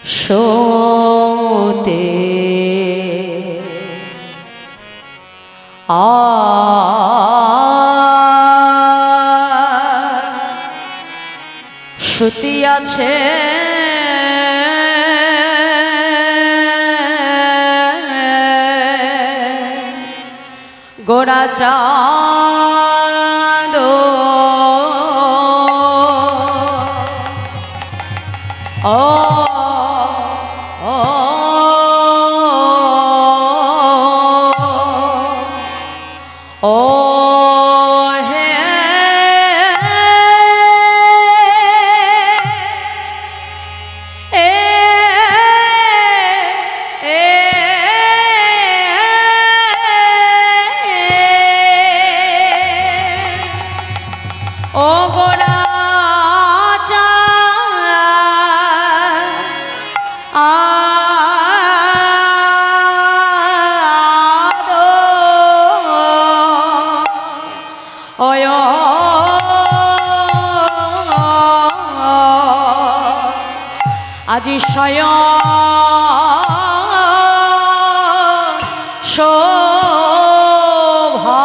শোতে শুতিয়াছে গোরা চাঁদ ও আজি শয়ন শোভা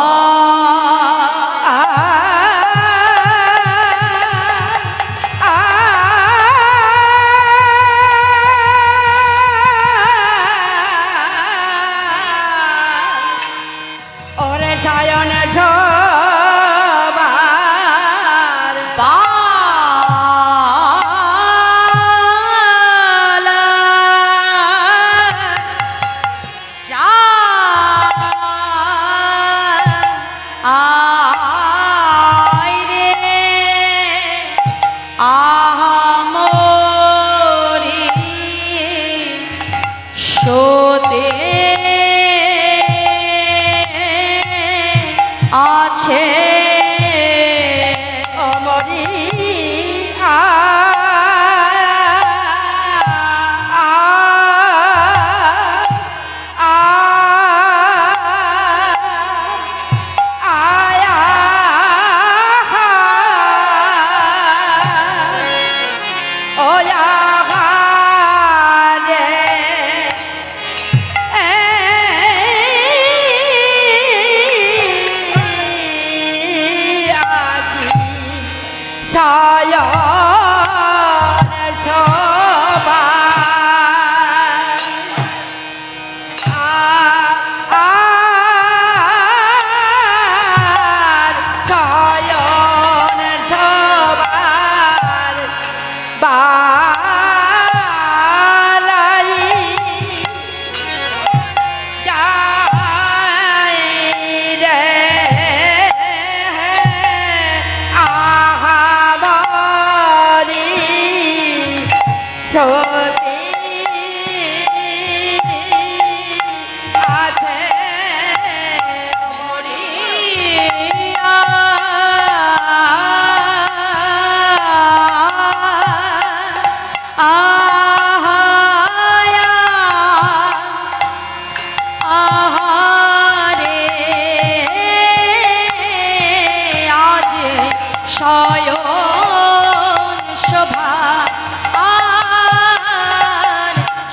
ওরে শয়ন শোভার আছে অমরি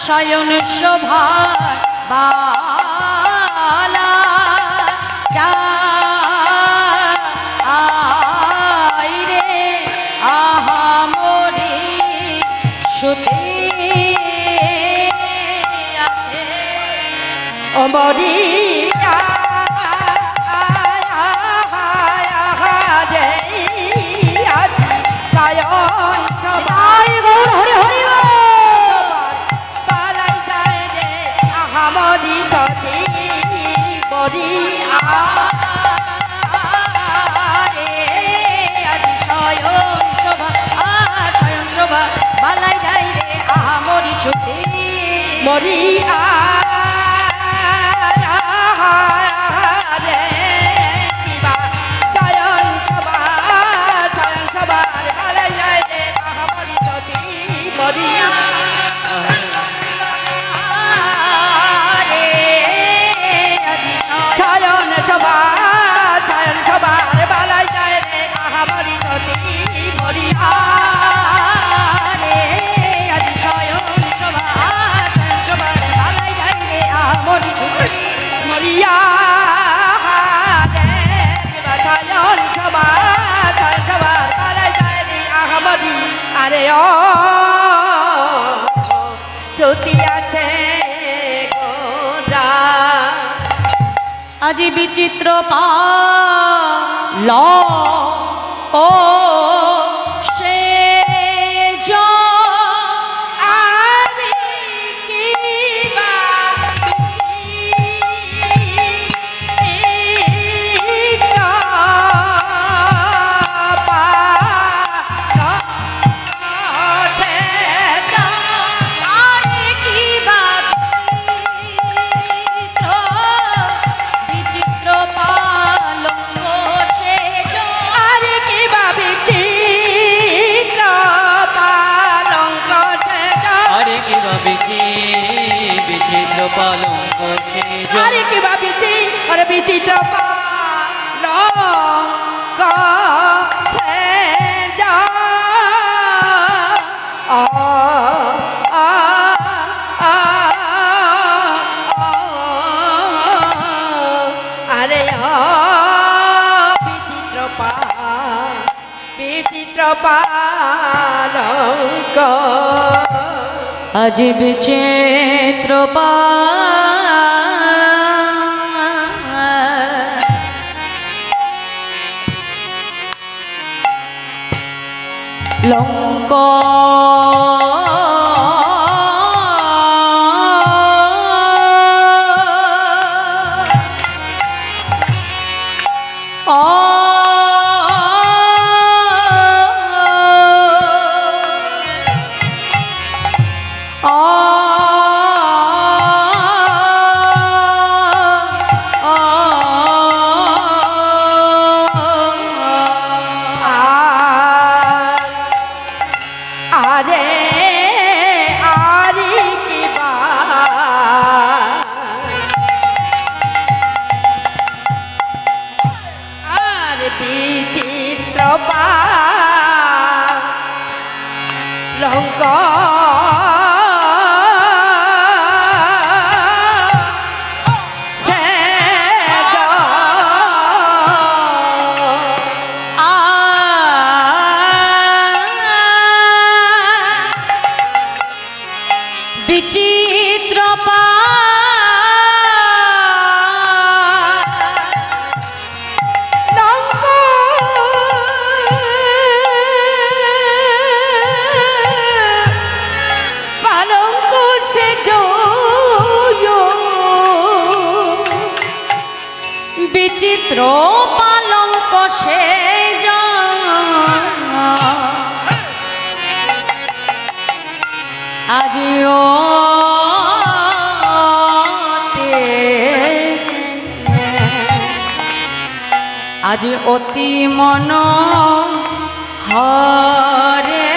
শয়ন শোভা বালা রে আহা মরি শুতে আছে অমরি মরিয়া রে আজি শয়ন শোভা শ্রুতি আছে গোরা আজি বিচিত্র পাল ও সে আমি কি বা বিচিত্র পালঙ্ক সেজ আরে কি ভাবিছি আরে বিচিত্র পালঙ্ক সেজ আরে বিচিত্র পালঙ্ক আজি বিচিত্র লঙ্ক লঙ্ক বিচিত্র বিচিত্র পালঙ্ক সেজ আজিও আজি অতি মন হরে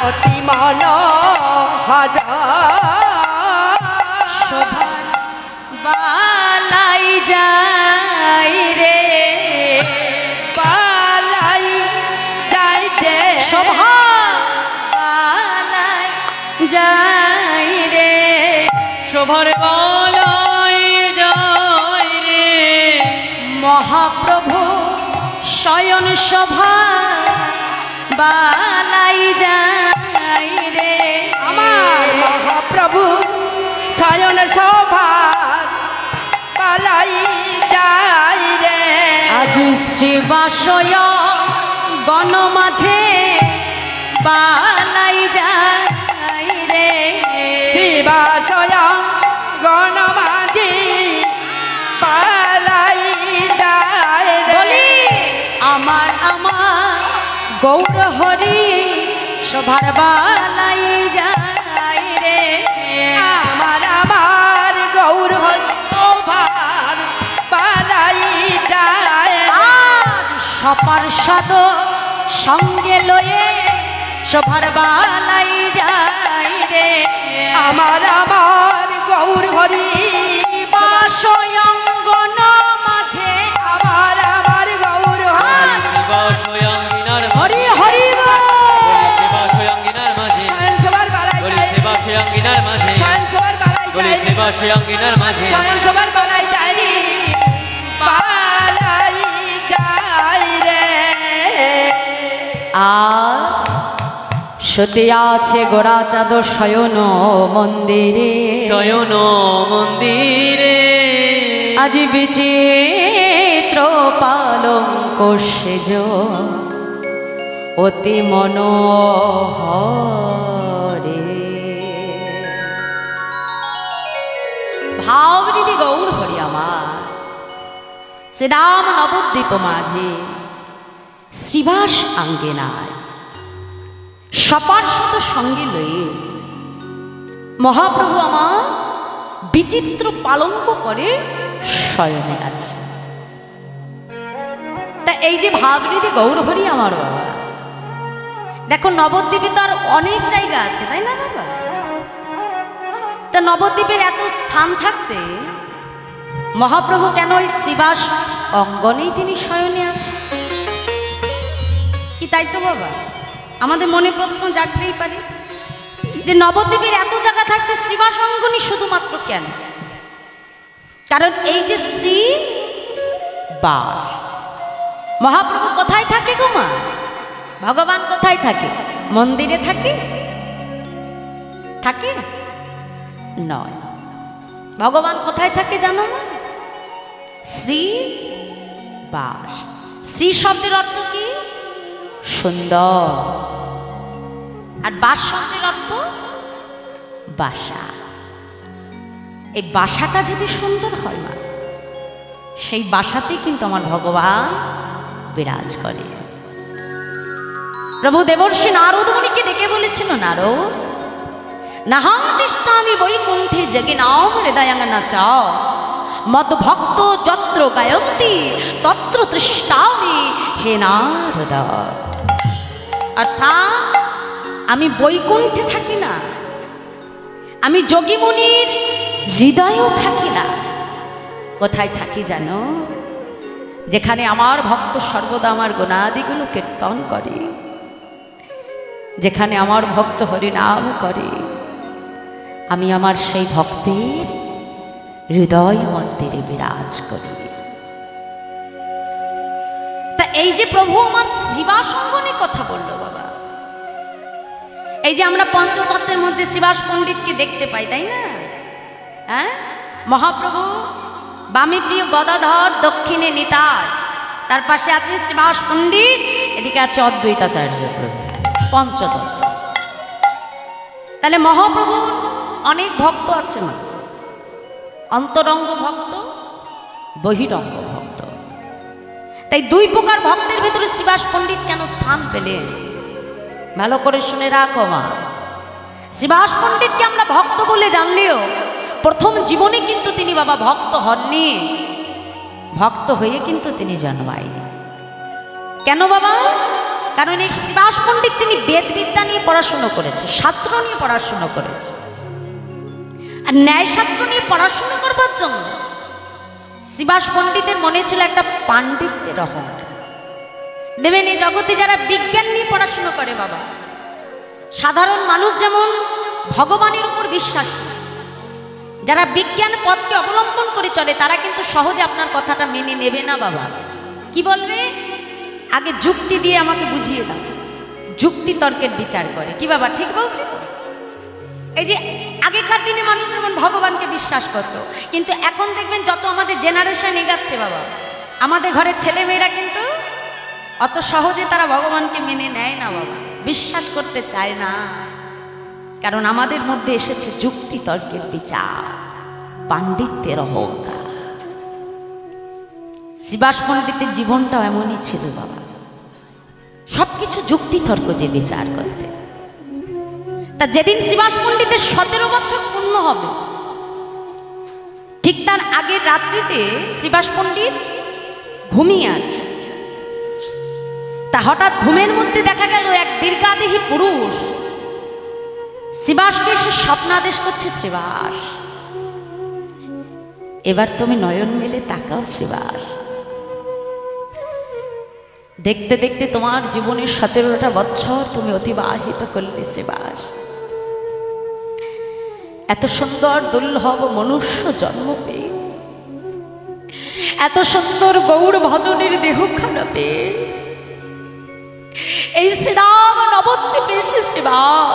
অতি মনোহর শোভা বালাই যাই রে পালাই যাই রে শোভা বালাই যাই রে শোভার বালাই যাই রে মহাপ্রভু শয়ন শোভা বালাই যাই রে আমার মহাপ্রভু শয়ন শোভা পালাই যাই রে আজ শ্রীবাসয় গণ মাঝে বালাই যাই রে শিবাশয় গণমাঝি পালাই যাই রে বলি আমার আমার গৌর হরি শোভার বালাই যাই রে আমার গৌর শোভার পালাই যায় সপার সাদ সঙ্গে লয়ে শোভার বালাই যায় রে আমার আমার গৌর হরি বাসয়ঙ্গন মাঝে আমার আমার গৌর হরি সেবাশয়াঙ্গিনার হরি হরি সেবাশয়াঙ্গিনার মাঝে স্বয়ং সবার বালাই বলি যায় সেবাশয়াঙ্গিনার মাঝে স্বয়ং সবার বালাই বলি যায় সেবাশয়াঙ্গিনার মাঝে স্বয়ং সবার বালাই যায় রে বালাই যায় রে আজ সতে আছে গোড়া চাদর শয়ন মন্দিরে শয়ন মন্দিরে আজ বিচিত্র পালঙ্ক সেজ অতি মনোহরে ভাবনিধি গৌর হরি আমার শ্রীরাম নবদ্বীপ মাঝে শ্রীবাস আঙ্গিনায় সপার্ষদ সঙ্গে লয়ে মহাপ্রভু আমার বিচিত্র পালঙ্ক করে শয়নে আছে। তা এই যে ভাবনিধি গৌরহরি আমার বাবা, দেখো নবদ্বীপে তো আর অনেক জায়গা আছে তাই না বাবা? তা নবদ্বীপের এত স্থান থাকতে মহাপ্রভু কেন ওই শ্রীবাস অঙ্গনেই তিনি শয়নে আছে? কি তাই তো বাবা, আমাদের মনে প্রশ্ন জাগতেই পারে যে নবদ্বীপের এত জায়গা থাকতে শ্রীবাস অঙ্গনই শুধুমাত্র কেন? কারণ এই যে শ্রী বাস, মহাপ্রভু কোথায় থাকে গো মা? ভগবান কোথায় থাকে? মন্দিরে থাকে? থাকে নয়। ভগবান কোথায় থাকে জানো না? শ্রী বাস। শ্রী শব্দের অর্থ কি? সুন্দর। আর বাস শব্দের অর্থ বাসা। এই বাসাটা যদি সুন্দর হয় না, সেই বাসাতেই কিন্তু আমার ভগবান বিরাজ করে। প্রভু দেবর্ষি নারদ মুনিকে ডেকে বলেছিল, নারদ নাহং তিষ্ঠামি বৈকুণ্ঠে জগে নাম হৃদয়াঙ্গনা চাও মদ ভক্ত যত্র গায়ন্তি তত্র তৃষ্টামি হে নারদ। অর্থাৎ আমি বৈকুণ্ঠে থাকি না, আমি যোগী মুনির হৃদয়েও থাকি না। কোথায় থাকি জানো? যেখানে আমার ভক্ত সর্বদা আমার গুণাদিগুলো কীর্তন করে, যেখানে আমার ভক্ত হরিনাম করে, আমি আমার সেই ভক্তের হৃদয় মন্দিরে বিরাজ করি। তা এই যে প্রভু আমার শ্রীবাস অঙ্গনে কথা বললো বাবা, এই যে আমরা পঞ্চতত্ত্বের মধ্যে শ্রীবাস পণ্ডিতকে দেখতে পাই তাই না? হ্যাঁ, মহাপ্রভু বামে প্রিয় গদাধর, দক্ষিণে নিতাই, তার পাশে আছে শ্রীবাস পণ্ডিত, এদিকে আছে অদ্বৈতাচার্য প্রভু, পঞ্চতত্ত্ব। তাহলে মহাপ্রভুর অনেক ভক্ত আছে না, অন্তরঙ্গ ভক্ত, বহিরঙ্গ ভক্ত। তাই দুই প্রকার ভক্তের ভেতরে শ্রীবাস পণ্ডিত কেন স্থান পেলেন? ভালো করে শুনে রাখো মা, শ্রীবাস পণ্ডিতকে আমরা ভক্ত বলে জানলেও প্রথম জীবনে কিন্তু তিনি বাবা ভক্ত হননি, ভক্ত হয়ে কিন্তু তিনি জন্মায়নি। কেন বাবা? কারণ এই শ্রীবাস পণ্ডিত তিনি বেদবিদ্যা নিয়ে পড়াশুনো করেছে, শাস্ত্র নিয়ে পড়াশুনো করেছে। আর ন্যায়শাস্ত্র নিয়ে পড়াশুনো করবার জন্য শ্রীবাস পণ্ডিতের মনে ছিল একটা পাণ্ডিত্যের অহংকার। দেবেন এই জগতে যারা বিজ্ঞান নিয়ে পড়াশুনো করে বাবা, সাধারণ মানুষ যেমন ভগবানের উপর বিশ্বাসী, যারা বিজ্ঞান পথকে অবলম্বন করে চলে তারা কিন্তু সহজে আপনার কথাটা মেনে নেবে না বাবা। কি বলবে? আগে যুক্তি দিয়ে আমাকে বুঝিয়ে দাও, যুক্তি তর্কের বিচার করে। কি বাবা ঠিক বলছি? এই যে আগেকার দিনে মানুষ যেমন ভগবানকে বিশ্বাস করত, কিন্তু এখন দেখবেন যত আমাদের জেনারেশন এগাচ্ছে বাবা, আমাদের ঘরের ছেলেমেয়েরা কিন্তু অত সহজে তারা ভগবানকে মেনে নেয় না বাবা, বিশ্বাস করতে চায় না। কারণ আমাদের মধ্যে এসেছে যুক্তি তর্কের বিচার, পাণ্ডিত্যের অহংকার। শ্রীবাস পণ্ডিতের জীবনটাও এমনই ছিল বাবা, সবকিছু যুক্তি তর্ক দিয়ে বিচার করতে। তা যেদিন শ্রীবাস পণ্ডিতের 17 বছর পূর্ণ হবে, ঠিক তার আগের রাত্রিতে শ্রীবাস পণ্ডিত ঘুমিয়ে আছে। তা হঠাৎ ঘুমের মধ্যে দেখা গেল এক দীর্ঘাদেহী পুরুষ শিবাসকে এসে স্বপ্নাদেশ করছে, শিবাস এবার তুমি নয়ন মেলে তাকাও শিবাস, দেখতে দেখতে তোমার জীবনের 17টা বছর তুমি অতিবাহিত করলে শিবাস, এত সুন্দর দুর্লভ মনুষ্য জন্ম পেয়ে, এত সুন্দর গৌর ভজনের দেহখানা পেয়ে, এই শ্রীরাম নবদ্বীপে এসে শিবাস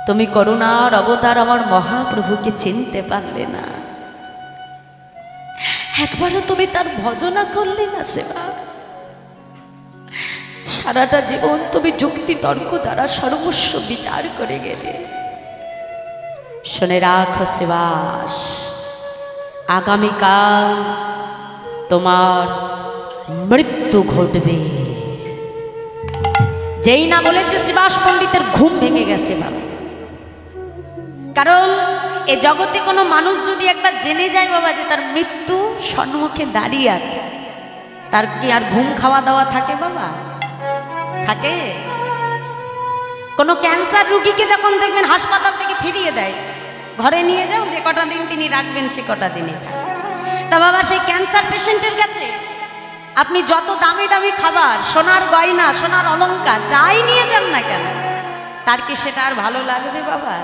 তুমি করুণার অবতার আমার মহাপ্রভুকে চিনতে পারলে না, একবারও তুমি তার ভজনা করলে না সেবা, সারাটা জীবন তুমি যুক্তি তর্ক দ্বারা সর্বস্ব বিচার করে গেলে। শুনে রাখো শিবাস, আগামীকাল তোমার মৃত্যু ঘটবে। যেই না বলেছে শিবাস পণ্ডিতের ঘুম ভেঙে গেছে বাবা, কারণ এ জগতে কোনো মানুষ যদি একবার জেনে যায় বাবা যে তার মৃত্যু সম্মুখে দাঁড়িয়ে আছে, তার কি আর ঘুম খাওয়া দাওয়া থাকে বাবা? থাকে? কোনো ক্যান্সার রুগীকে যখন দেখবেন হাসপাতাল থেকে ফিরিয়ে দেয়, ঘরে নিয়ে যাও, যে কটা দিন তিনি রাখবেন সে কটা দিনই থাকে। তা বাবা সেই ক্যান্সার পেশেন্টের কাছে আপনি যত দামি দামি খাবার, সোনার গয়না, সোনার অলংকার যাই নিয়ে যান না কেন, তার কি সেটা আর ভালো লাগবে বাবা?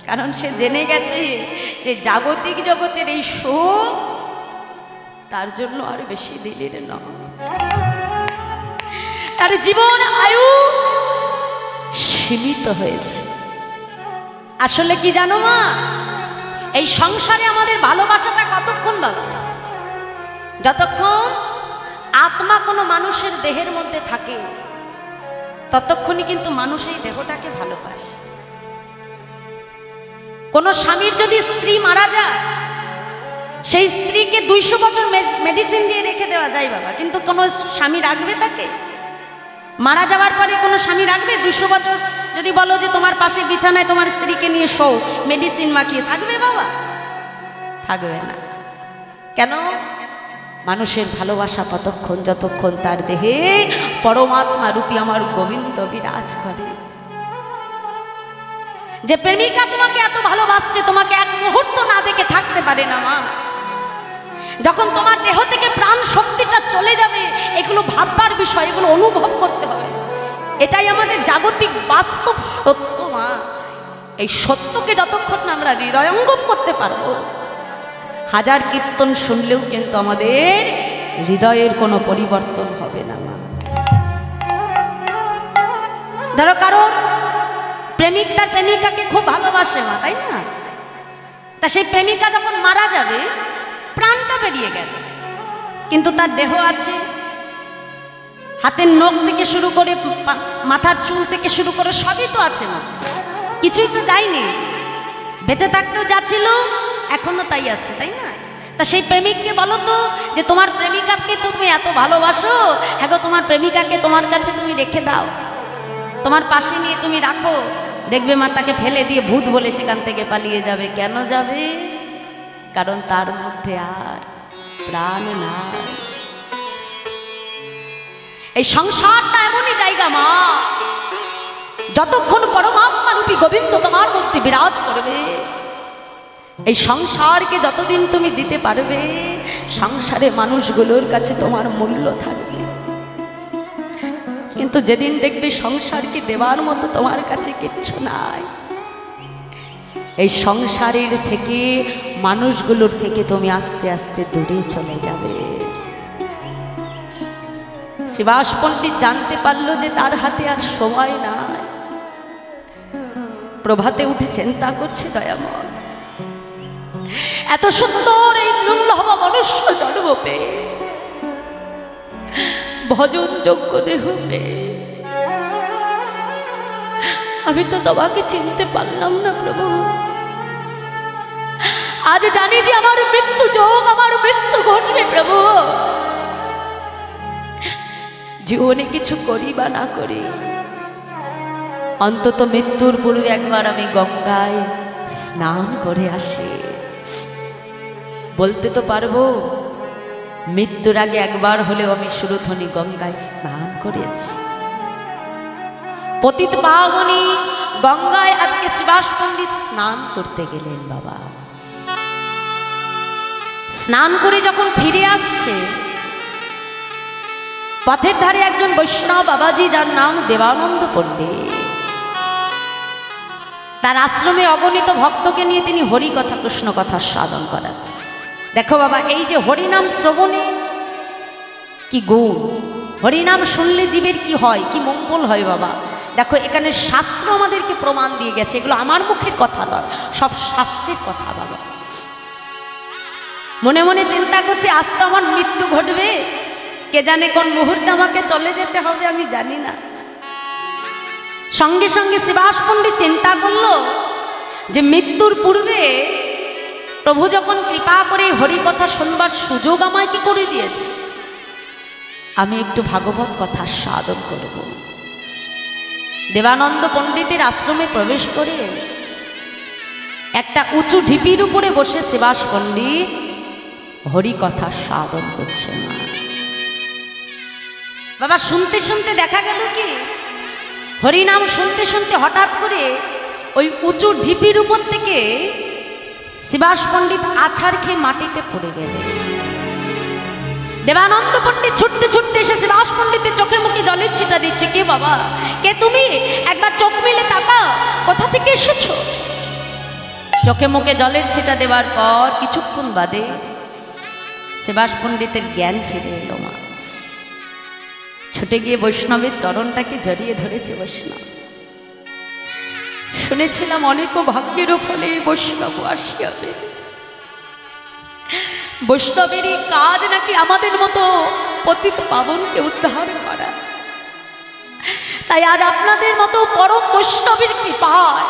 কারণ সে জেনে গেছে যে জাগতিক জগতের এই সুখ তার জন্য আর বেশি দিনের নয়, তার জীবন আয়ু সীমিত হয়েছে। আসলে কি জানো মা, এই সংসারে আমাদের ভালোবাসাটা কতক্ষণ বাবা? যতক্ষণ আত্মা কোনো মানুষের দেহের মধ্যে থাকে ততক্ষণই কিন্তু মানুষ এই দেহটাকে ভালোবাসে। কোনো স্বামীর যদি স্ত্রী মারা যায়, সেই স্ত্রীকে 200 বছর মেডিসিন দিয়ে রেখে দেওয়া যায় বাবা, কিন্তু কোনো স্বামী রাখবে তাকে? মারা যাওয়ার পরে কোনো স্বামী রাখবে? 200 বছর যদি বলো যে তোমার পাশে বিছানায় তোমার স্ত্রীকে নিয়ে শো, মেডিসিন মাখিয়ে, থাকবে বাবা? থাকবে না। কেন? মানুষের ভালোবাসা ততক্ষণ যতক্ষণ তার দেহে পরমাত্মা রূপী আমার গোবিন্দ বিরাজ করে। যে প্রেমিকা তোমাকে এত ভালোবাসছে, তোমাকে এক মুহূর্ত না দেখে থাকতে পারে না মা। যখন তোমার দেহ থেকে প্রাণ শক্তিটা চলে যাবে, এগুলো ভাববার বিষয়, এগুলো অনুভব করতে হবে। এটাই আমাদের জাগতিক বাস্তব সত্য মা। এই সত্যকে যতক্ষণ না আমরা হৃদয়ঙ্গম করতে পারবো, হাজার কীর্তন শুনলেও কিন্তু আমাদের হৃদয়ের কোনো পরিবর্তন হবে না মা। ধরো কারণ প্রেমিক তার প্রেমিকাকে খুব ভালোবাসে মা, তাই না? তা সেই প্রেমিকা যখন মারা যাবে, প্রাণটা বেরিয়ে গেল, কিন্তু তার দেহ আছে, হাতের নখ থেকে শুরু করে মাথার চুল থেকে শুরু করে সবই তো আছে মা, কিছুই তো যায়নি। বেঁচে থাকতেও যা ছিল এখনো তাই আছে, তাই না? তা সেই প্রেমিককে বলো তো যে তোমার প্রেমিকাকে তুমি এত ভালোবাসো, হ্যাঁ গো, তোমার প্রেমিকাকে তোমার কাছে তুমি রেখে দাও, তোমার পাশে নিয়ে তুমি রাখো, দেখবে মা তাকে ফেলে দিয়ে ভূত বলে সেখান থেকে পালিয়ে যাবে। কেন যাবে? কারণ তার মধ্যে আর প্রাণ নাই। এই সংসারটা এমনই জায়গা মা, যতক্ষণ পরমাত্মা রূপী গোবিন্দ তোমার মধ্যে বিরাজ করবে, এই সংসারকে যতদিন তুমি দিতে পারবে, সংসারে মানুষগুলোর কাছে তোমার মূল্য থাকবে। কিন্তু যেদিন দেখবে সংসারকে দেওয়ার মতো তোমার কাছে কিচ্ছু নাই, এই সংসারের থেকে, মানুষগুলোর থেকে তুমি আস্তে আস্তে দূরে চলে যাবে। শিবাস পণ্ডিত জানতে পারলো যে তার হাতে আর সময় নাই। প্রভাতে উঠে চিন্তা করছে, দয়াময়, এত সুন্দর এই দুর্লভ মনুষ্য জন্ম পেয়ে, ভজন যোগ্য দেহ পেয়ে, আমি তো তোমাকে চিনতে পারলাম না প্রভু। আজ জানি যে আমার মৃত্যু যোগ, আমার মৃত্যু ঘটবে প্রভু। জীবনে কিছু করি বা না করি, অন্তত মৃত্যুর পূর্বে একবার আমি গঙ্গায় স্নান করে আসি। বলতে তো পারবো মৃত্যুর আগে একবার হলেও আমি সুরধ্বনি গঙ্গায় স্নান করেছি। পতিত পাবনী গঙ্গায় আজকে শ্রীবাস পণ্ডিত স্নান করতে গেলেন বাবা। স্নান করে যখন ফিরে আসছে, পথের ধারে একজন বৈষ্ণব বাবাজি, যার নাম দেবানন্দ পণ্ডিত, তার আশ্রমে অগণিত ভক্তকে নিয়ে তিনি হরি কথা কৃষ্ণ কথা সাধন করাচ্ছে। দেখো বাবা, এই যে হরিনাম শ্রবণে কি গুণ, হরিনাম শুনলে জীবের কি হয়, কি মঙ্গল হয় বাবা। দেখো এখানে শাস্ত্র আমাদেরকে প্রমাণ দিয়ে গেছে, এগুলো আমার মুখের কথা নয়, সব শাস্ত্রের কথা বাবা। মনে মনে চিন্তা করছে আজ তো আমার মৃত্যু ঘটবে, কে জানে কোন মুহূর্তে আমাকে চলে যেতে হবে, আমি জানি না। সঙ্গে সঙ্গে শ্রীবাস পণ্ডিত চিন্তা করলো যে মৃত্যুর পূর্বে প্রভু যখন কৃপা করে হরি কথা শুনবার সুযোগ আমায় কি করে দিয়েছে, আমি একটু ভাগবত কথা সাধন করব। দেবানন্দ পণ্ডিতের আশ্রমে প্রবেশ করে একটা উঁচু ঢিপির উপরে বসে শ্রীবাস পণ্ডিত হরি কথা সাধন করছে না বাবা। শুনতে শুনতে দেখা গেল কি, হরিনাম শুনতে শুনতে হঠাৎ করে ওই উঁচু ঢিপির উপর থেকে শ্রীবাস পণ্ডিত আছাড় খেয়ে মাটিতে পড়ে গেলেন। দেবানন্দ পণ্ডিত ছুটতে ছুটতে এসে শ্রীবাস পণ্ডিতের চোখে মুখে জলের ছিটা দিচ্ছে। কে বাবা, কে তুমি? একবার চোখ মেলে তাকা, কোথা থেকে এসেছো? চোখে মুখে জলের ছিটা দেওয়ার পর কিছুক্ষণ বাদে শ্রীবাস পণ্ডিতের জ্ঞান ফিরে এলো। মা ছুটে গিয়ে বৈষ্ণবের চরণটাকে জড়িয়ে ধরেছে। বৈষ্ণব, শুনেছিলাম অনেক ভাগ্যের ফলে বৈষ্ণব আসিয়াবে, বৈষ্ণবেরই কাজ নাকি আমাদের মতো পতিত পাবনকে উদ্ধার করা। তাই আজ আপনাদের মতো পরম বৈষ্ণবের কৃপায়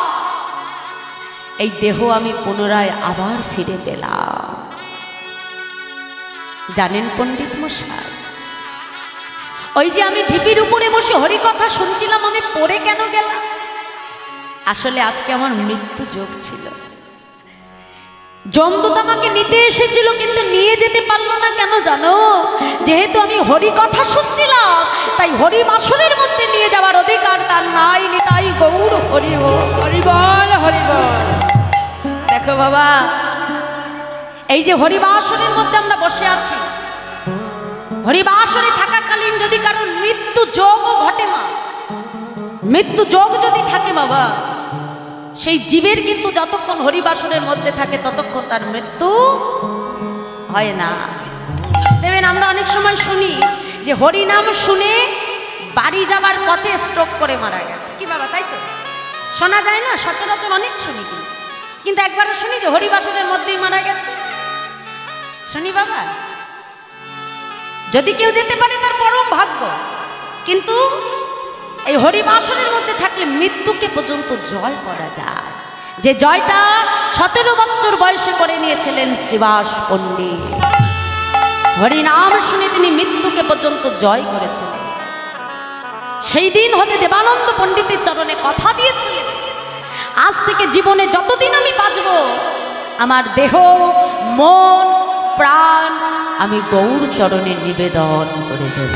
এই দেহ আমি পুনরায় আবার ফিরে পেলাম। জানেন পণ্ডিত মশাই, ওই যে আমি ঢিপির উপরে বসে হরি কথা শুনছিলাম, আমি পড়ে কেন গেলাম? আসলে আজকে আমার মৃত্যু যোগ ছিল। যমদূত আমাকে নিতে এসেছিল, কিন্তু নিয়ে যেতে পারলো না। কেন জানো? যেহেতু আমি হরি কথা শুনছিলাম, তাই হরি বাসনের মধ্যে নিয়ে যাওয়ার অধিকার তার নাই। তাই গৌর হরি হরি বল, হরি বল। দেখো বাবা, এই যে হরিবাসনের মধ্যে আমরা বসে আছি, হরিবাসনে থাকাকালীন যদি কারণ মৃত্যু যোগও ঘটে, মা মৃত্যু যোগ যদি থাকে বাবা, সেই জীবের কিন্তু যতক্ষণ হরিবাসনের মধ্যে থাকে ততক্ষণ তার মৃত্যু হয় না। দেখবেন আমরা অনেক সময় শুনি যে হরিনাম শুনে বাড়ি যাবার পথে স্ট্রোক করে মারা গেছে। কি বাবা, তাই তো শোনা যায় না? সচরাচর অনেক শুনি, কিন্তু একবারও শুনি যে হরিবাসনের মধ্যেই মারা গেছে। শুনি বাবা, যদি কেউ যেতে পারে তার পরম ভাগ্য, কিন্তু এই হরিবাসনের মধ্যে থাকলে মৃত্যুকে পর্যন্ত জয় করা যায়, যে জয়টা 17 বছর বয়সে করে নিয়েছিলেন শ্রীবাস পণ্ডিত। হরিনাম শুনে তিনি মৃত্যুকে পর্যন্ত জয় করেছিলেন। সেই দিন হতে দেবানন্দ পণ্ডিতের চরণে কথা দিয়েছিলেন, আজ থেকে জীবনে যতদিন আমি বাঁচব, আমার দেহ মন প্রাণ আমি গৌর চরণে নিবেদন করে দেব।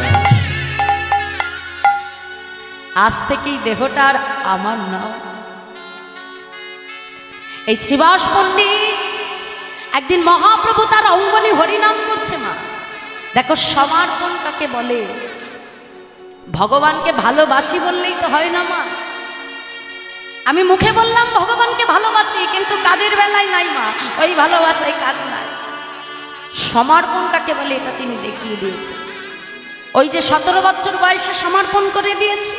আজ থেকেই দেহটার আমার নয়। এই শ্রীবাস পণ্ডিত একদিন মহাপ্রভু তার অঙ্গনে হরিনাম করছে। মা দেখো, সমর্পণ কাকে বলে? ভগবানকে ভালোবাসি বললেই তো হয় না মা। আমি মুখে বললাম ভগবানকে ভালোবাসি, কিন্তু কাজের বেলায় নাই মা, ওই ভালোবাসায় কাজ নাই। সমর্পণ কাকে বলে এটা তিনি দেখিয়ে দিয়েছে। ওই যে 17 বছর বয়সে সমর্পণ করে দিয়েছে,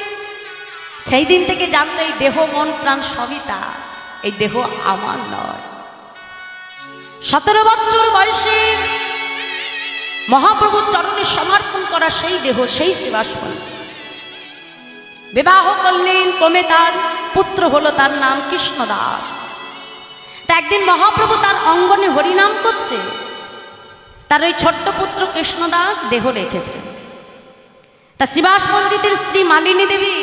সেই দিন থেকে জানতো এই দেহ মন প্রাণ সবই তার, এই দেহ আমার নয়। 17 বছর বয়সে মহাপ্রভুর চরণে সমর্পণ করা সেই দেহ, সেই শ্রীবাস পণ্ডিত বিবাহ করলেন। ক্রমে তার পুত্র হলো, তার নাম কৃষ্ণদাস। তা একদিন মহাপ্রভু তার অঙ্গনে হরিনাম করছে, তার ওই ছোট্ট পুত্র কৃষ্ণদাস দেহ রেখেছে। তা শ্রীবাস পণ্ডিতের স্ত্রী মালিনী দেবী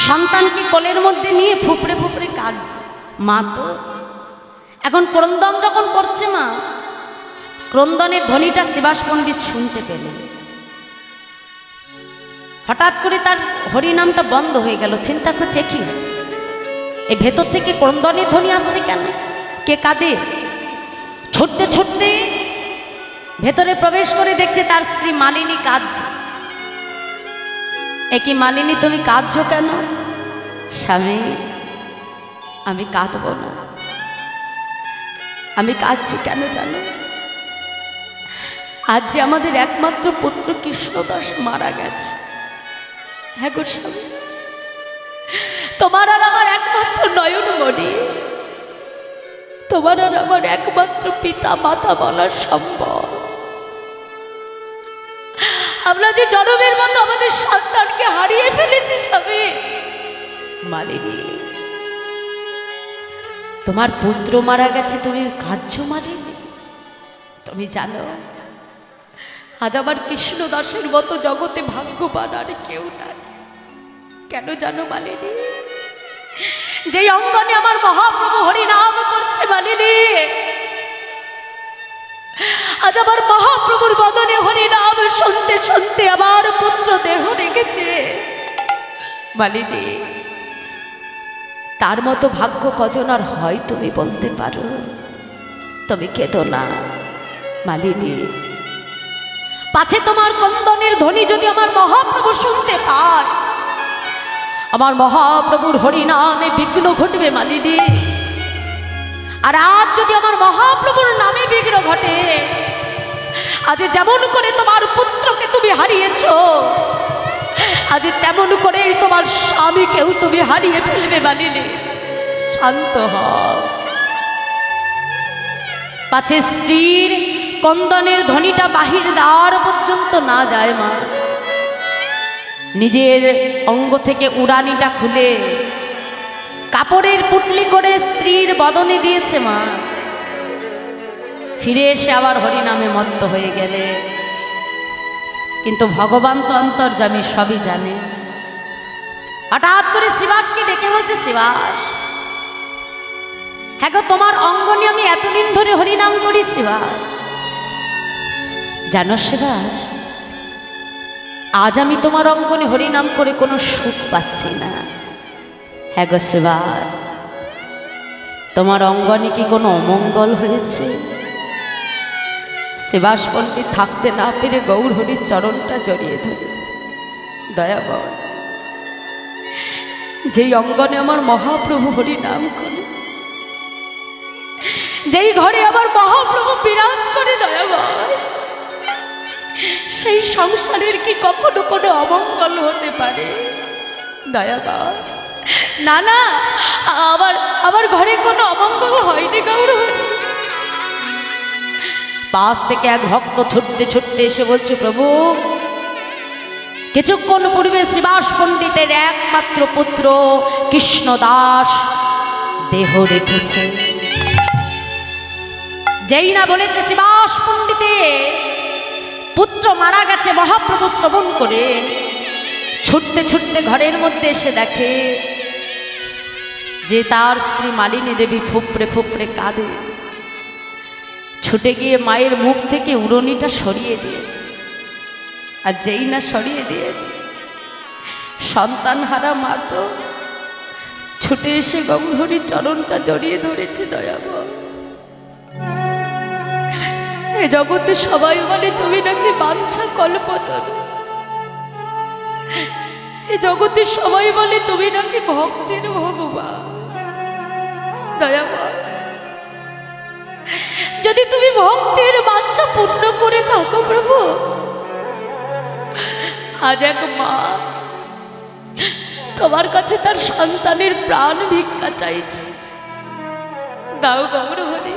সন্তানকে কোলের মধ্যে নিয়ে ফুপড়ে ফুপড়ে কাঁদছে। মা তো এখন ক্রন্দন যখন করছে, মা ক্রন্দনের ধ্বনিটা শ্রীবাস পণ্ডিত শুনতে পেলেন। হঠাৎ করে তার হরিনামটা বন্ধ হয়ে গেল। চিন্তা করছে কি, এই ভেতর থেকে ক্রন্দনের ধ্বনি আসছে কেন, কে কাঁদে? ছুটতে ছুটতে ভেতরে প্রবেশ করে দেখছে তার স্ত্রী মালিনী কাঁদছে। কি মালিনী, তুমি কাঁদছো কেন? স্বামী, আমি কাঁদবো না। আমি কাঁদছি কেন জানো? আজ যে আমাদের একমাত্র পুত্র কৃষ্ণদাস মারা গেছে। হ্যাঁ গো স্বামী, তোমার আর আমার একমাত্র নয়নমণি, তোমার আর আমার একমাত্র পিতা মাতা বলার সম্ভব। আমরা যে জনমের মতো আমাদের সন্তানকে হারিয়ে ফেলেছি স্বামী। মালিনী, তোমার পুত্র মারা গেছে, তুমি কাঁদছো মালিনী? তুমি জানো আজ আমার কৃষ্ণদাসের মতো জগতে ভাগ্যবান আর কেউ নাই। কেন জানো মালিনী? যে অঙ্গনে আমার মহাপ্রভু হরিনাম করছে মালিনী, আজ আমার মহাপ্রভুর বদনে হরিনাম শুনতে শুনতে আমার পুত্র দেহ রেখেছে মালিনী। তার মতো ভাগ্য কজন আর হয় তুমি বলতে পারো? তুমি কেঁদো না মালিনী। পাছে তোমার ক্রন্দনের ধ্বনি যদি আমার মহাপ্রভু শুনতে পায়, আমার মহাপ্রভুর হরিনামে বিঘ্ন ঘটবে মালিনী। আর আজ যদি আমার মহাপ্রভুর নামে বিঘ্ন ঘটে, আজ যেমন করে তোমার পুত্রকে তুমি হারিয়েছ, আজ তেমন করে তোমার স্বামীকেও তুমি হারিয়ে ফেলবে মালিনী। শান্ত হও। পাছে স্ত্রীর ক্রন্দনের ধ্বনিটা বাহির দ্বার পর্যন্ত না যায় মা। নিজের অঙ্গ থেকে উড়ানিটা খুলে কাপড়ের পুটলি করে স্ত্রীর বদনে দিয়েছে মা। ফিরে এসে আবার হরিনামে মত্ত হয়ে গেলে, কিন্তু ভগবান তো অন্তর্যামী, সবই জানে। হঠাৎ করে শ্রীবাসকে ডেকে বলছে, শ্রীবাস, হ্যাঁ গো, তোমার অঙ্গনে আমি এতদিন ধরে হরিনাম করি শ্রীবাস। জানো শ্রীবাস, আজ আমি তোমার অঙ্গনে হরিনাম করে কোনো সুখ পাচ্ছি না। হ্যাঁ গো শ্রীবাস, তোমার অঙ্গনে কি কোনো অমঙ্গল হয়েছে? শ্রীবাস পণ্ডিত থাকতে না পেরে গৌর হরির চরণটা জড়িয়ে ধরে, দয়াবর, যেই অঙ্গনে আমার মহাপ্রভু হরিনাম করে, যেই ঘরে আমার মহাপ্রভু বিরাজ করে দয়াবর, সেই সংসারের কি কখনো কোনো অমঙ্গল হতে পারে? দয়াবর, না না, আমার ঘরে কোনো অমঙ্গল হয়নি গৌর হরি। পাশ থেকে এক ভক্ত ছুটতে ছুটতে এসে বলছে, প্রভু, কিছুক্ষণ পূর্বে শ্রীবাস পণ্ডিতের একমাত্র পুত্র কৃষ্ণদাস দেহ রেখেছে। যেই না বলেছে শ্রীবাস পণ্ডিতের পুত্র মারা গেছে, মহাপ্রভু শ্রবণ করে ছুটতে ছুটতে ঘরের মধ্যে এসে দেখে যে তার স্ত্রী মালিনী দেবী ফুপড়ে ফুপড়ে কাঁদে। ছুটে গিয়ে মায়ের মুখ থেকে উড়নিটা সরিয়ে দিয়েছে। আর যেই না সরিয়ে দিয়েছে, সন্তান হারা মা তো ছুটে এসে গৌর হরির চরণটা জড়িয়ে ধরেছে। দয়াবর, এ জগতে সবাই বলে তুমি নাকি বাঞ্ছা কল্পতরু, এ জগতে সবাই বলে তুমি নাকি ভক্তের ভগবান। দয়াবর, যদি তুমি ভক্তের বাঞ্ছা পূর্ণ করে থাকো প্রভু, আজ এক মা তোমার কাছে তার সন্তানের প্রাণ ভিক্ষা চাইছে। দাও গৌর হরি,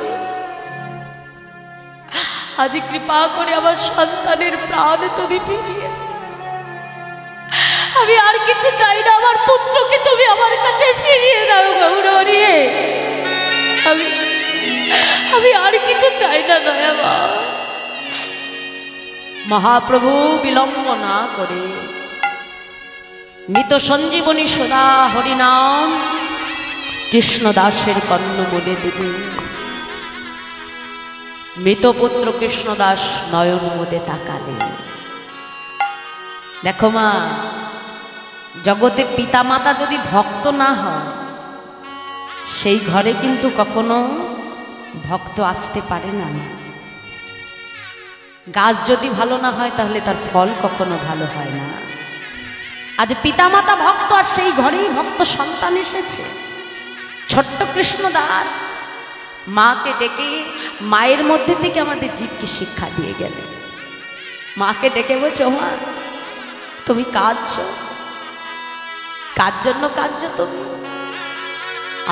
আজ কৃপা করে আমার সন্তানের প্রাণ তুমি ফিরিয়ে দাও। আমি আর কিছু চাই না, আমার পুত্রকে তুমি আমার কাছে ফিরিয়ে দাও গৌর হরি। আমি আর কিছু চাই না দয়াবা। মহাপ্রভু বিলম্ব না করে মৃত সঞ্জীবনী সদা হরিনাম কৃষ্ণদাসের কর্ণ বলে দেবে। মৃতপুত্র কৃষ্ণদাস নয়ন মুদে তাকালেন। দেখো মা, জগতে পিতামাতা যদি ভক্ত না হয়, সেই ঘরে কিন্তু কখনো ভক্ত আসতে পারে না। গাছ যদি ভালো না হয় তাহলে তার ফল কখনো ভালো হয় না। আজ পিতামাতা ভক্ত, আর সেই ঘরেই ভক্ত সন্তান এসেছে। ছোট্ট কৃষ্ণদাস মাকে ডেকে মায়ের মধ্যে থেকে আমাদের জীবকে শিক্ষা দিয়ে গেলেন। মাকে ডেকে বলছো, মা তুমি কাঁদছো, কার জন্য কাঁদছো তুমি?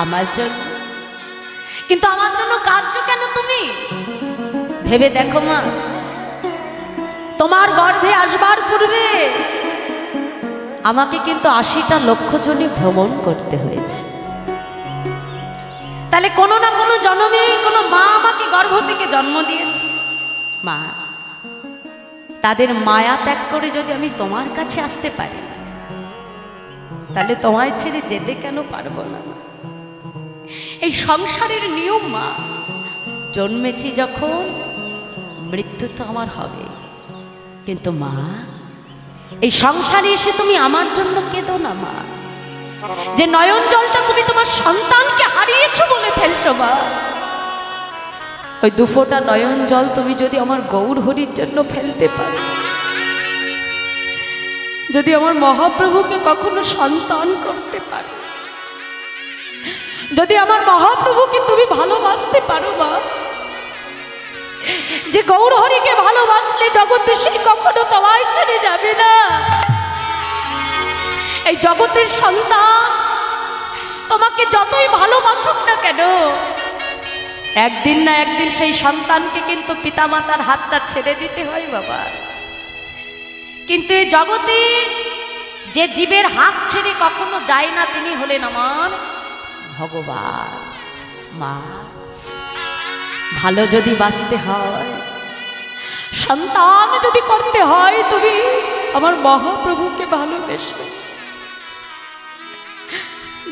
আমার জন্য। কিন্তু আমার জন্য কাঁদছো কেন তুমি? ভেবে দেখো মা, তোমার গর্ভে আসবার পূর্বে আমাকে কিন্তু 80টা লক্ষ জনে ভ্রমণ করতে হয়েছে। তাহলে কোনো না কোনো জন্মে কোনো মা আমাকে গর্ভ থেকে জন্ম দিয়েছে। মা, তাদের মায়া ত্যাগ করে যদি আমি তোমার কাছে আসতে পারি, তাহলে তোমায় ছেড়ে যেতে কেন পারবো না? এই সংসারের নিয়ম মা, জন্মেছি যখন মৃত্যু তো আমার হবে। কিন্তু মা, এই সংসারে এসে তুমি আমার জন্য কেঁদো না মা। যে নয়ন জলটা তুমি তোমার সন্তানকে হারিয়েছো বলে ফেলছো মা, ওই দুফোঁটা নয়ন জল তুমি যদি আমার গৌর হরির জন্য ফেলতে পারো, যদি আমার মহাপ্রভুকে কখনো সন্তান করতে পারো, যদি আমার মহাপ্রভুকে তুমি ভালোবাসতে পারো মা, যে গৌর হরিকে ভালোবাসলে জগতে সে কখনো তোমায় ছেড়ে যাবে না। এই জগতের সন্তান তোমাকে যতই ভালোবাসুক না কেন, একদিন না একদিন সেই সন্তানকে কিন্তু পিতামাতার হাতটা ছেড়ে দিতে হয় বাবা। কিন্তু এই জগতে যে জীবের হাত ছেড়ে কখনো যায় না, তিনি হলেন আমার ভগবান। মা, ভালো যদি বাঁচতে হয়, সন্তান যদি করতে হয়, তুমি আমার মহাপ্রভুকে ভালোবেসো।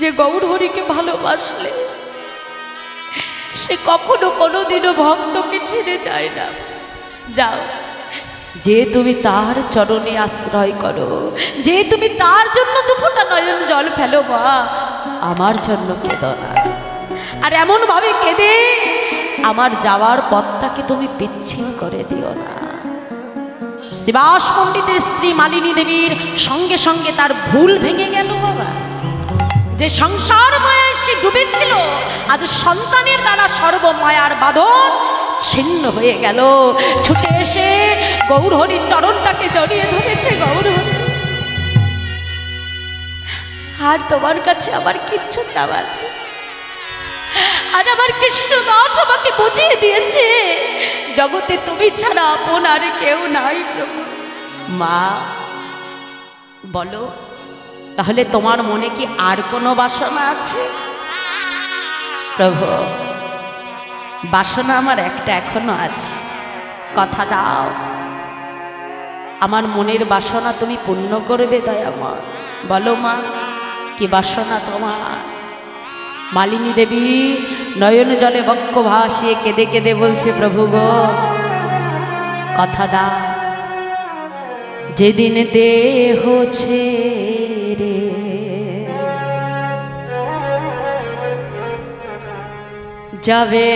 যে গৌর হরিকে ভালোবাসলে সে কখনো কোনোদিনও ভক্তকে ছেড়ে যায় না। যাও, যে তুমি তার চরণে আশ্রয় করো, যে তুমি তার জন্য দুফোঁটা নয়ন জল ফেলো মা, আমার জন্য কেঁদো না। আর এমন ভাবে কেঁদে আমার যাওয়ার পথটাকে তুমি বিচ্ছিন্ন করে দিও না। শ্রীবাস পণ্ডিতের স্ত্রী মালিনী দেবীর সঙ্গে সঙ্গে তার ভুল ভেঙে গেল বাবা। যে সংসার মায়ায় সে ডুবেছিল, আজ সন্তানের দ্বারা সর্বমায়ার বাঁধন ছিন্ন হয়ে গেল। ছুটে এসে গৌর হরির চরণটাকে জড়িয়ে ধরেছে। গৌর হরি, আর তোমার কাছে আমার কিচ্ছু চাওয়ার নেই। আজ আমার কৃষ্ণদাস আমাকে বুঝিয়ে দিয়েছে জগতে তুমি ছাড়া আপন আর কেউ নাই প্রভু। মা বলো, তাহলে তোমার মনে কি আর কোনো বাসনা আছে? প্রভু, বাসনা আমার একটা এখনো আছে। কথা দাও, আমার মনের বাসনা তুমি পূর্ণ করবে দয়াময়। বলো মা, কি বাসনা তোমার? মালিনী দেবী নয়ন জলে বক্ষ ভাসিয়ে কেঁদে কেঁদে বলছে, প্রভু গো, কথা দাও, যেদিন দেহ ছেড়ে যাবে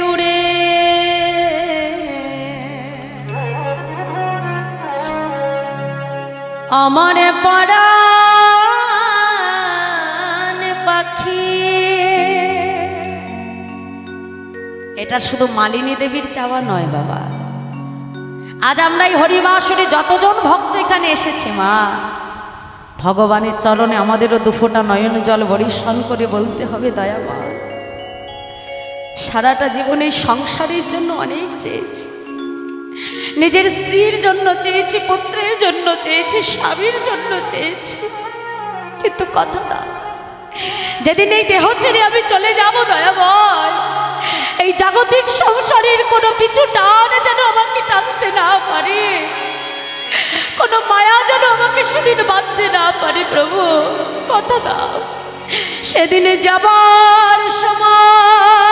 উড়ে, আমার পরাণ পাখি। এটা শুধু মালিনী দেবীর চাওয়া নয় বাবা। আজ আমরা এই হরিবাসরে যতজন ভক্ত এখানে এসেছে মা, ভগবানের চরণে আমাদেরও দুফোঁটা নয়ন জল বরিশন করে বলতে হবে, দয়াময়, সারাটা জীবনে সংসারের জন্য অনেক চেয়েছি, নিজের স্ত্রীর জন্য চেয়েছি, পুত্রের জন্য চেয়েছি, স্বামীর জন্য চেয়েছি, কিন্তু কথা দাও, যেদিন এই দেহ ছেড়ে আমি চলে যাব দয়াময়, এই জাগতিক সংসারের কোনো পিছু টান যেন আমাকে টানতে না পারে, কোনো মায়া যেন আমাকে সেদিন বাঁধতে না পারে। প্রভু, কথা দাও, সেদিনে যাবার সময়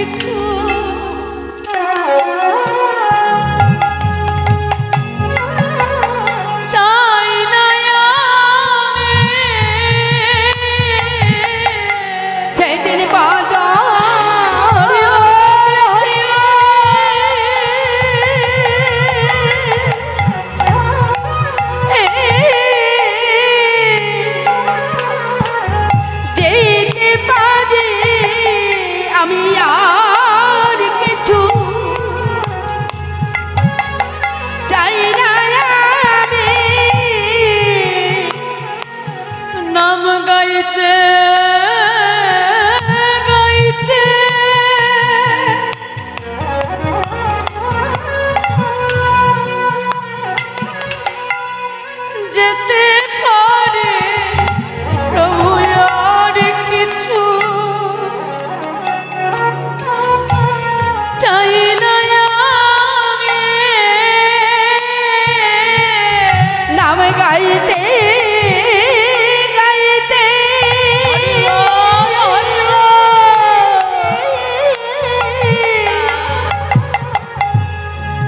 কিছু চাই না আমি সেদিন বাদা আমি আর কিছু চাই না আমি নাম গাইতে গাইতে যেতে পারে প্রভু আর কিছু চাই না আমি নাম গাইতে গাইতে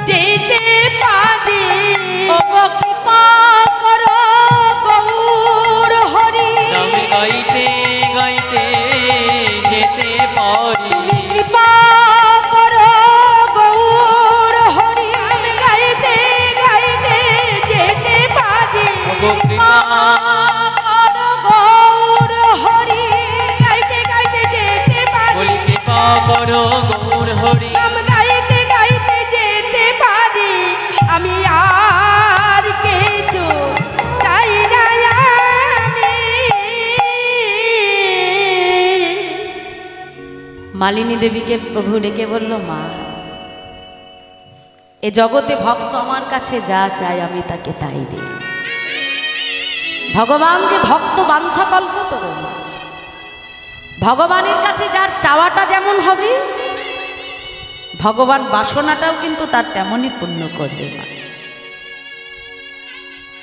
যেতে পারি ওগো কৃপা করো গৌর হরি নাম গাইতে গাইতে যেতে পারি তুমি কৃপা করো গৌর হরি নাম গাইতে গাইতে যেতে পারি ওগো কৃপা করো গৌর হরি গাইতে গাইতে যেতে পারি বলি কৃপা করো গৌর হরি নাম গাইতে গাইতে যেতে পারি আমি আর কিছু চাই না আমি মালিনী দেবীকে প্রভু ডেকে বলল, মা এ জগতে ভক্ত আমার কাছে যা চায় আমি তাকে তাই দিই। ভগবান যে ভক্ত বাঞ্ছা কল্প করো, ভগবানের কাছে যার চাওয়াটা যেমন হবে ভগবান বাসনাটাও কিন্তু তার তেমনই পূর্ণ করবে।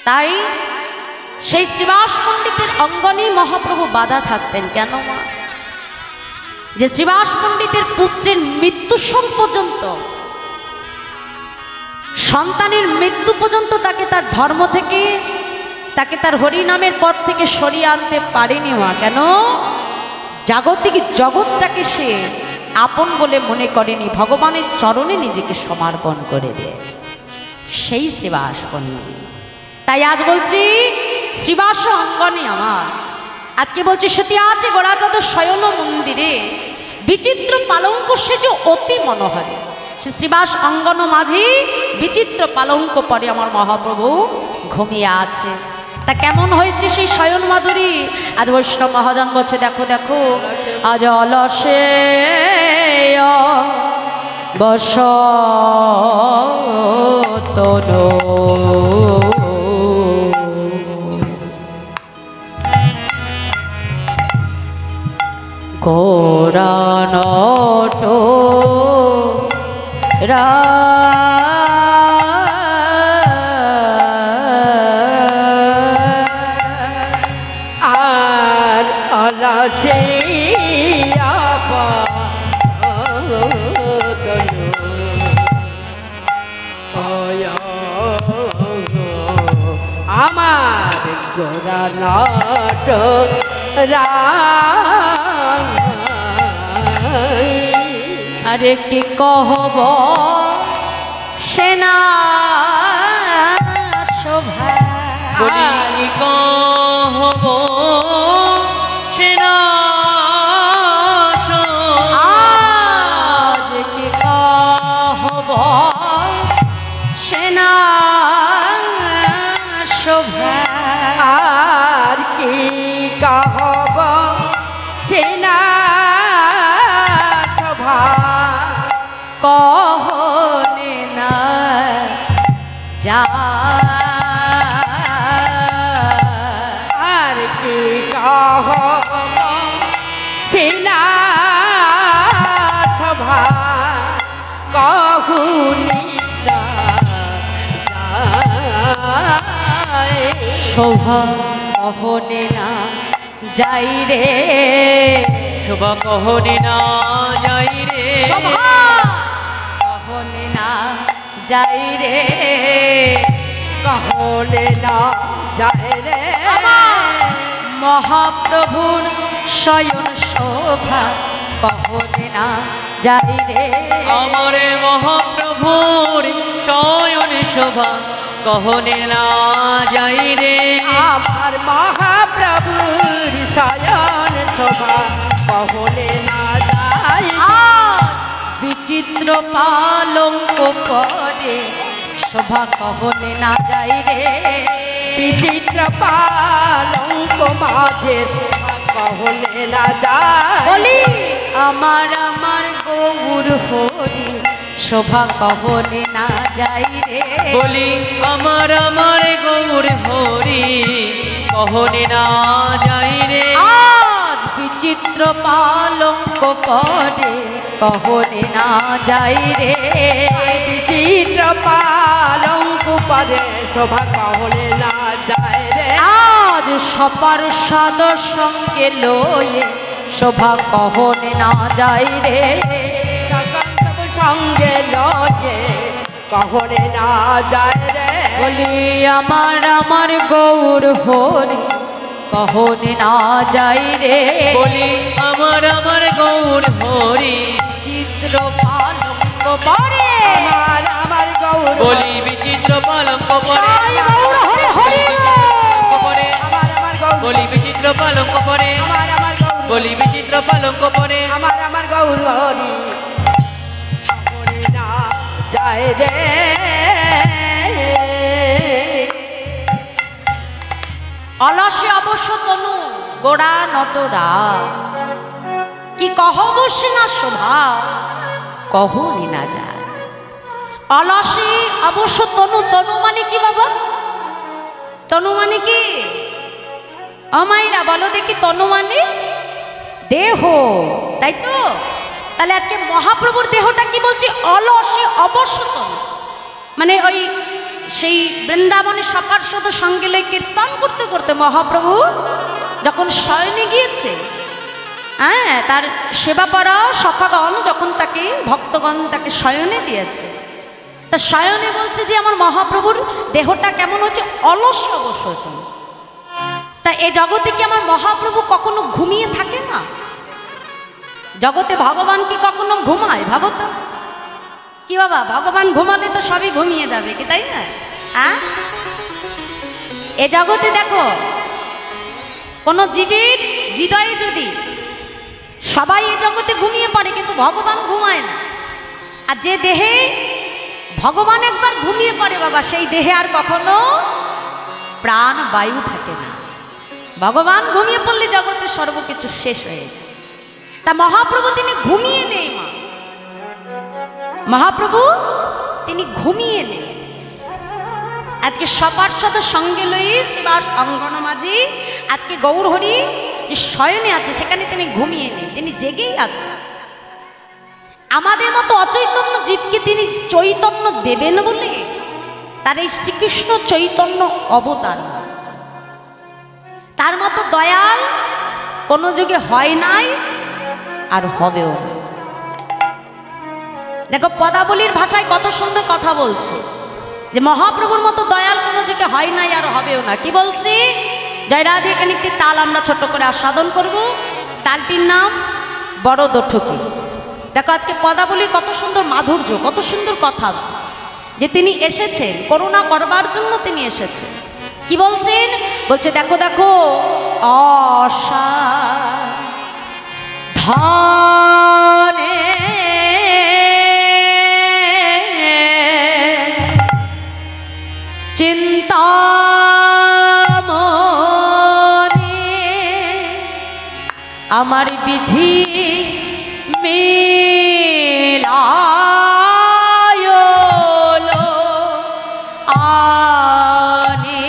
তাই সেই শ্রীবাস পণ্ডিতের অঙ্গনেই মহাপ্রভু বাধা থাকতেন। কেন মা? যে শ্রীবাস পণ্ডিতের পুত্রের মৃত্যুর পর্যন্ত, সন্তানের মৃত্যু পর্যন্ত তাকে তার ধর্ম থেকে, তাকে তার হরিনামের পথ থেকে সরিয়ে আনতে পারেনি মা। কেন? জাগতিক জগৎটাকে সে আপন বলে মনে করেনি, ভগবানের চরণে নিজেকে সমর্পণ করে দিয়েছে সেই শ্রীবাস পণ্ডিত। তাই আজ বলছি শ্রীবাস অঙ্গনে আমার, আজকে বলছি সতী আছে গোড়াচদ শয়ন মন্দিরে বিচিত্র পালঙ্ক সেজ অতি মনোহরে। সে শ্রীবাস অঙ্গন মাঝি বিচিত্র পালঙ্ক পরে আমার মহাপ্রভু ঘুমিয়ে আছে। তা কেমন হয়েছে সেই শয়ন মাধুরী? আজ বৈষ্ণব মহাজন বলছে, দেখো দেখো আজ অলসে বসতনো কোরানট আর অলসে আমার গোরা নট আরে কি কহব সেনা শোভা, বলি কি কহব সেনা আজ কি কহব সেনা শোভা, আর কি কহব সেনা শোভা কহনে না যা, আর কি কহব সেনা শোভা কহুনি শোভা কহনে না যাই রে, শোভা কহনে না যাই রে, যাই রে, কহনে না যায় রে। মহাপ্রভুর শয়ন শোভা কহনে না যাই রে, আমার মহাপ্রভুর শয়ন শোভা কহনে না যাই রে। আমার মহাপ্রভুর শয়ন শোভা কহনে না যায়। বিচিত্র পালঙ্ক পরে শোভা কহনে না যাই রে, বিচিত্র পালঙ্ক মাঝে কহনে না যায়। বলি আমার গৌর হরি শোভা কহনে না যাই রে, বলি আমার গৌর হরি কহনে না যাই রে। আজ বিচিত্র পালঙ্ক পরে কহনে না যাই রে, বিচিত্র পালঙ্ক পরে শোভা কহনে না যায় রে। আজ সপার সাদর সঙ্গে লয়ে শোভা কহনে না যাই রে, সঙ্গে লয়ে কহনে না যায় রে। বলি আমার গৌর হরি কহনে না যাই রে, বলি আমার গৌর হরি চিত্র পালঙ্ক পরে, আমার গৌর বলি বিচিত্র পালঙ্ক পরে, গৌর হরি হরি পরে আমার গৌর বলি বিচিত্র পালঙ্ক পরে, আমার গৌর বলি বিচিত্র পালঙ্ক পরে। আমার গৌর হরি কহনে না যায় রে। অলসে অবশ্য তনু গোড়া নটরা, কি কহ বসে না শোভা কহনে না যায়। অলসে অবশ্য তনু, তনু মানে কি বাবা? তনু মানে কি? আমাইরা বলো দেখি, তনু মানে দেহ, তাই তো? তাহলে আজকে মহাপ্রভুর দেহটা কি বলছি? অলসে অবশ্য তনু, মানে ওই সেই বৃন্দাবনে সপার্ষদ সঙ্গে লয়ে কীর্তন করতে করতে মহাপ্রভু যখন শয়নে গিয়েছে, হ্যাঁ, তার সেবা করা সখাগণ যখন তাকে, ভক্তগণ তাকে শয়নে দিয়েছে, তা শয়নে বলছে যে আমার মহাপ্রভুর দেহটা কেমন হচ্ছে? অলস অবশ্য। তা এই জগতে কি আমার মহাপ্রভু কখনো ঘুমিয়ে থাকে না? জগতে ভগবান কি কখনো ঘুমায়? ভাবো তো কি বাবা, ভগবান ঘুমালে তো সবই ঘুমিয়ে যাবে কি, তাই না? এ জগতে দেখো, কোনো জীবের হৃদয়ে যদি সবাই এ জগতে ঘুমিয়ে পড়ে, কিন্তু ভগবান ঘুমায় না। আর যে দেহে ভগবান একবার ঘুমিয়ে পড়ে বাবা, সেই দেহে আর কখনো প্রাণ বায়ু থাকে না। ভগবান ঘুমিয়ে পড়লে জগতে সর্বকিছু শেষ হয়ে যায়। তা মহাপ্রভু তিনি ঘুমিয়ে নেই, মা মহাপ্রভু তিনি ঘুমিয়ে নেই। আজকে সপার্ষদ সঙ্গে লই শ্রীবাস অঙ্গন মাঝি আজকে গৌর হরি যে শয়নে আছে সেখানে তিনি ঘুমিয়ে নেই, তিনি জেগেই আছে। আমাদের মতো অচৈতন্য জীবকে তিনি চৈতন্য দেবেন বলে তার এই শ্রীকৃষ্ণ চৈতন্য অবতার, তার মতো দয়াল কোনো যুগে হয় নাই আর হবেও না। দেখো পদাবলীর ভাষায় কত সুন্দর কথা বলছে যে মহাপ্রভুর মতো দয়াল কোনো যুগে হয় নাই আর হবেও না। কি বলছি? জয় রাধে। এখানে একটি তাল আমরা ছোট করে আস্বাদন করব, তালটির নাম বড় দঠকি। দেখো আজকে পদাবলীর কত সুন্দর মাধুর্য, কত সুন্দর কথা, যে তিনি এসেছেন করুণা করবার জন্য তিনি এসেছেন। কি বলছেন? বলছে দেখো দেখো অসা ধানে চিন্তামণি আমার বিধি মিলায়লো আনি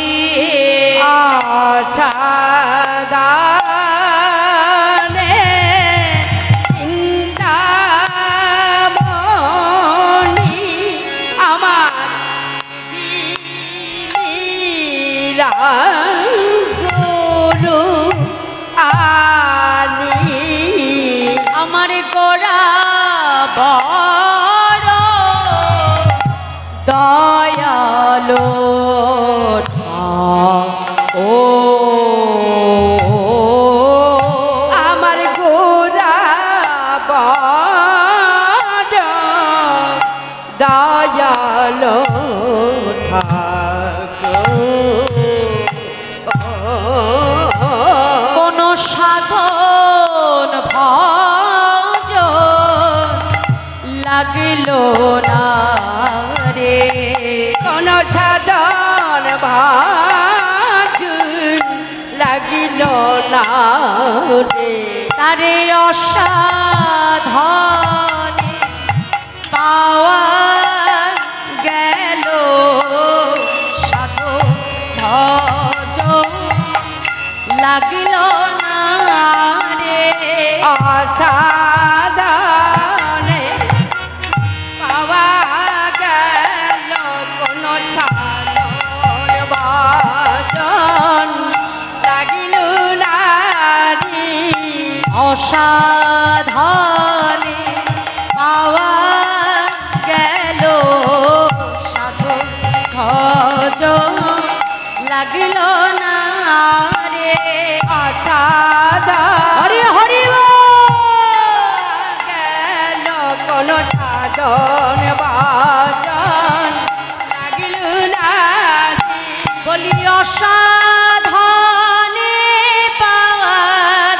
আশাদানে চিন্তামণি আমার বিমিলা গুরু আনি আমার গোড়া বড় ভালো ও আমার গোরা বড় দয়ালো কোন সাধন ভজন লাগলো না রে কোন সাধন ভাজন লাগিল না রে তারে অসাধনে পাওয়া গেল সাধন ভজন লাগিল না রে অসাধনে পাওয়া গেল কোন সাধন ভাজন লাগিল না রে অসাধনে পাওয়া গেল সাধন ভজন লাগিল না রে হরি হরি গেল কোন সাধন ভাজন লাগিল না রে বলি অসাধনে পাওয়া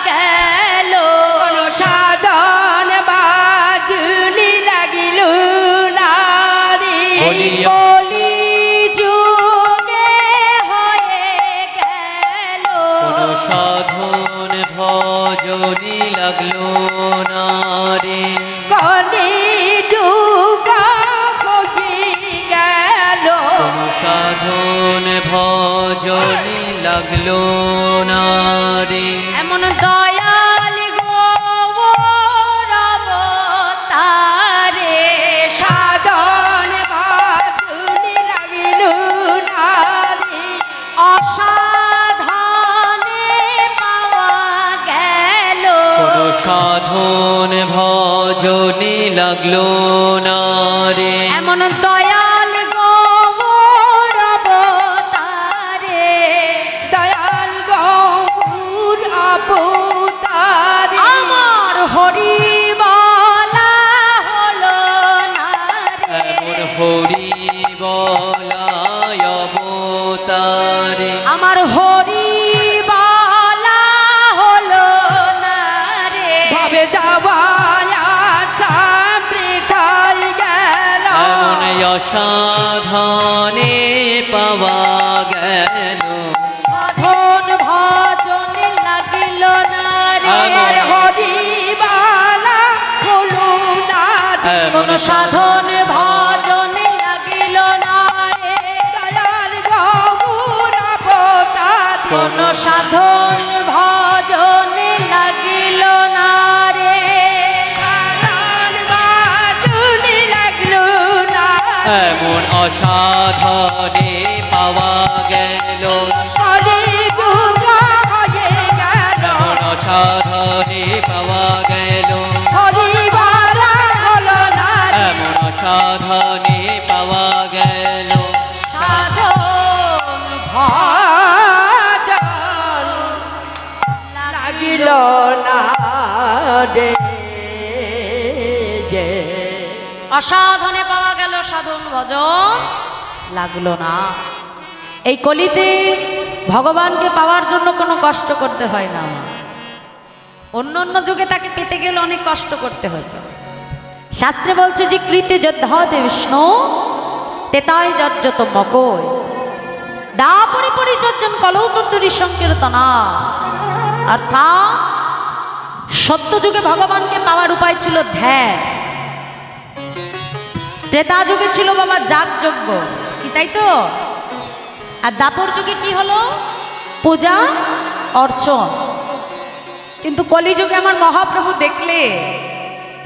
গেল কোন সাধন ভাজনি লাগিল না রে বলি কলি যুগে হয়ে গেল কোন সাধন ভজনী লাগলো না রে কলি যুগ হয়ে গেল কোন সাধন ভজনী লাগলো না রে এমন দয়াল গৌর অবতারে সাধন ভাজনি লাগিল না রে অসাধনে পাওয়া গেল কোন সাধন ভজনী লাগলো না রে এমন দয়াল গৌর অবতারে দয়াল গৌর অবতারে আমার হরি বলা হলো না রে এমন হরি বলায় অবতারে আমার হরি বলা হলো না রে ভাবে যাওয়ায়া বৃথাই গেল এমন অসাধনে পাওয়া গেল সাধন ভজন লাগিল না রে আমার হরি বালা হলো না রে। এমন কোন সাধন ভজন লাগিল না রে দয়াল গৌর অবতারে কোন সাধন ভজন লাগিল না রে সাধন ভাজনি লাগিল না রে। এমন অসাধনে পাওয়া গেল হরি যুগ হয়ে গেল এমন অসাধনে পাওয়া গেল হরি বালা হলো না রে। এমন অসাধনে পাওয়া গেল সাধন ভাজন লাগিল না রে যে অসাধনে পাওয়া গেল সাধন ভজন লাগলো না এই কলিতে ভগবানকে পাওয়ার জন্য কোনো কষ্ট করতে হয় না আমার। অন্য অন্য যুগে তাকে পেতে গেলে অনেক কষ্ট করতে হতো শাস্ত্রে বলছে যে কৃতে যদ্ধাতে বিষ্ণু তেতায় যজ্জত মকয় দা পরিপরি যজ্জন কলৌতরি সংকীর্তনা অর্থাৎ সত্য যুগে ভগবানকে পাওয়ার উপায় ছিল ধ্যান ত্রেতা যুগে ছিল বাবা যাগযজ্ঞ কি তাই তো আর দাপর যুগে কি হলো পূজা অর্চন কিন্তু কলিযুগে আমার মহাপ্রভু দেখলে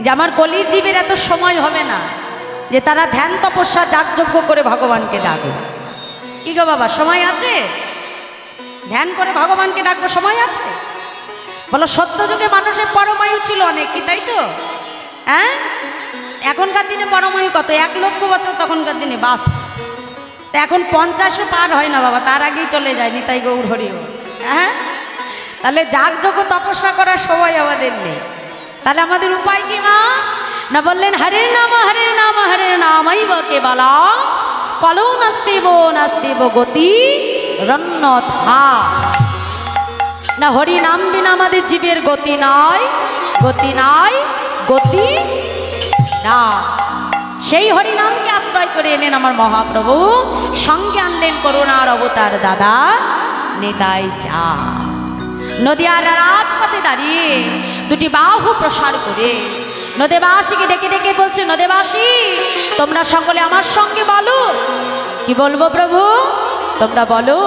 যে আমার কলির জীবের এত সময় হবে না যে তারা ধ্যান তপস্যা যাগযজ্ঞ করে ভগবানকে ডাকে কি গো বাবা সময় আছে ধ্যান করে ভগবানকে ডাকবো সময় আছে বলো সত্য যুগে মানুষের পরমায়ু ছিল অনেক কি তাই তো হ্যাঁ এখনকার দিনে পরমায়ু কত 1 লক্ষ বছর তখনকার দিনে বাস তো এখন 50ও পার হয় না বাবা, তার আগেই চলে যায় নিতাই গৌর হরি বল। হ্যাঁ, তাহলে যাগযজ্ঞ তপস্যা করার সময় আমাদের নেই। তাহলে আমাদের উপায় কি মা? না বললেন হরের নাম হরের নাম হরের নামৈব কেবলম কলৌ নাস্তিব গতি রন্যথা। না হরি নাম বিনা আমাদের জীবের গতি নাই, গতি নাই, গতি না। সেই হরিনামকে আশ্রয় করে এলেন আমার মহাপ্রভু, সঙ্গে আনলেন করুণার অবতার দাদা নিতাই চাঁদ। নদিয়ার রাজপথে দাঁড়িয়ে দুটি বাহু প্রসার করে নদেবাসীকে ডেকে ডেকে বলছে, নদেবাসী তোমরা সকলে আমার সঙ্গে বলো। কি বলবো প্রভু? তোমরা বলো।